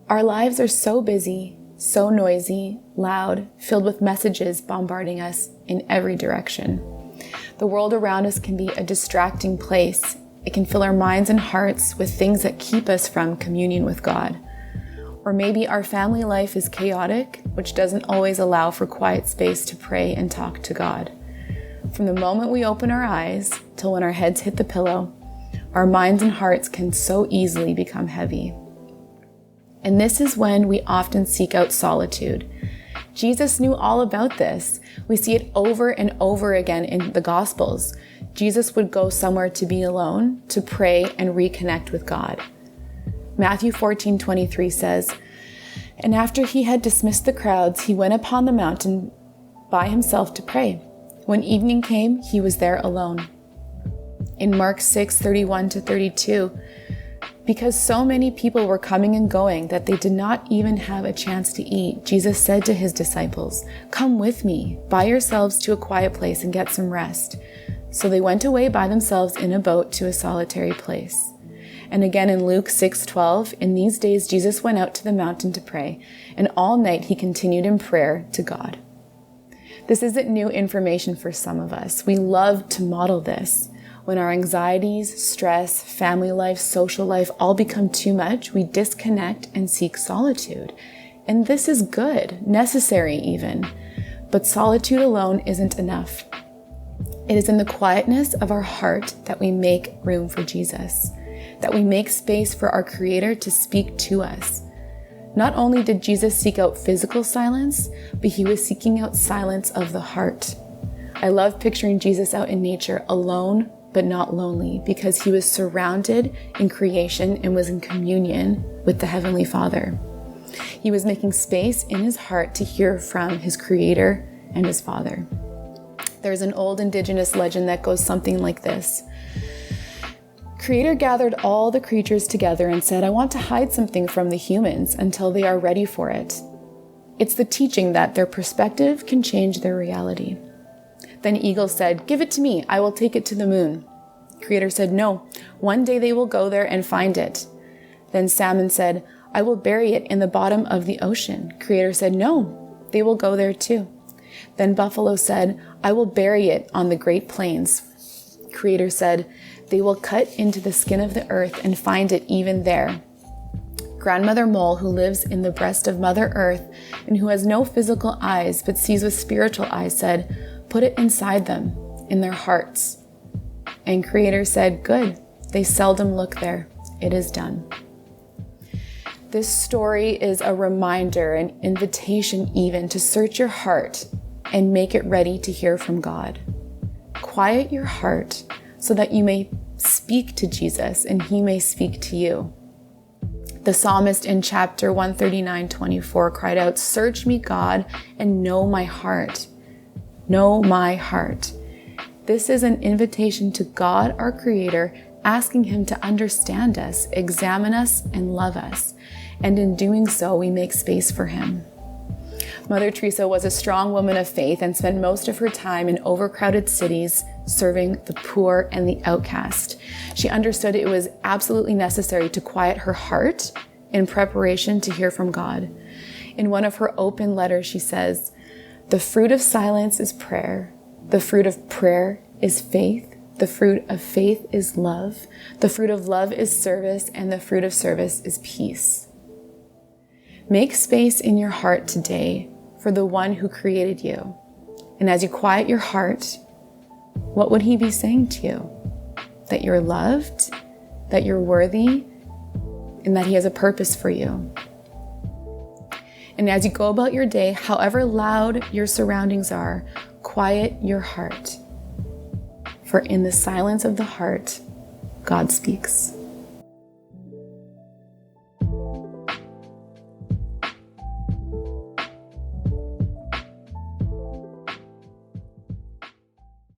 Our lives are so busy, so noisy, loud, filled with messages bombarding us in every direction. The world around us can be a distracting place. It can fill our minds and hearts with things that keep us from communion with God. Or maybe our family life is chaotic, which doesn't always allow for quiet space to pray and talk to God. From the moment we open our eyes till when our heads hit the pillow, our minds and hearts can so easily become heavy. And this is when we often seek out solitude. Jesus knew all about this. We see it over and over again in the Gospels. Jesus would go somewhere to be alone, to pray and reconnect with God. Matthew 14:23 says, "And after he had dismissed the crowds, he went upon the mountain by himself to pray. When evening came, he was there alone." In Mark 6:31-32, because so many people were coming and going that they did not even have a chance to eat, Jesus said to his disciples, "Come with me, by yourselves to a quiet place and get some rest." So they went away by themselves in a boat to a solitary place. And again in Luke 6:12, "In these days Jesus went out to the mountain to pray, and all night he continued in prayer to God." This isn't new information for some of us. We love to model this. When our anxieties, stress, family life, social life all become too much, we disconnect and seek solitude. And this is good, necessary even. But solitude alone isn't enough. It is in the quietness of our heart that we make room for Jesus, that we make space for our Creator to speak to us. Not only did Jesus seek out physical silence, but he was seeking out silence of the heart. I love picturing Jesus out in nature, alone but not lonely, because he was surrounded in creation and was in communion with the Heavenly Father. He was making space in his heart to hear from his Creator and his Father. There's an old Indigenous legend that goes something like this. Creator gathered all the creatures together and said, "I want to hide something from the humans until they are ready for it." It's the teaching that their perspective can change their reality. Then Eagle said, "Give it to me, I will take it to the moon." Creator said, "No, one day they will go there and find it." Then Salmon said, "I will bury it in the bottom of the ocean." Creator said, "No, they will go there too." Then Buffalo said, "I will bury it on the Great Plains." Creator said, "They will cut into the skin of the earth and find it even there." Grandmother Mole, who lives in the breast of Mother Earth and who has no physical eyes but sees with spiritual eyes, said, "Put it inside them, in their hearts." And Creator said, "Good, they seldom look there. It is done." This story is a reminder, an invitation even, to search your heart and make it ready to hear from God. Quiet your heart so that you may speak to Jesus and he may speak to you. The psalmist in chapter 139:24 cried out, "Search me, God, and know my heart. Know my heart." This is an invitation to God, our Creator, asking him to understand us, examine us, and love us. And in doing so, we make space for him. Mother Teresa was a strong woman of faith and spent most of her time in overcrowded cities serving the poor and the outcast. She understood it was absolutely necessary to quiet her heart in preparation to hear from God. In one of her open letters, she says, "The fruit of silence is prayer. The fruit of prayer is faith. The fruit of faith is love. The fruit of love is service. And the fruit of service is peace." Make space in your heart today for the one who created you. And as you quiet your heart, what would he be saying to you? That you're loved, that you're worthy, and that he has a purpose for you. And as you go about your day, however loud your surroundings are, quiet your heart. For in the silence of the heart, God speaks.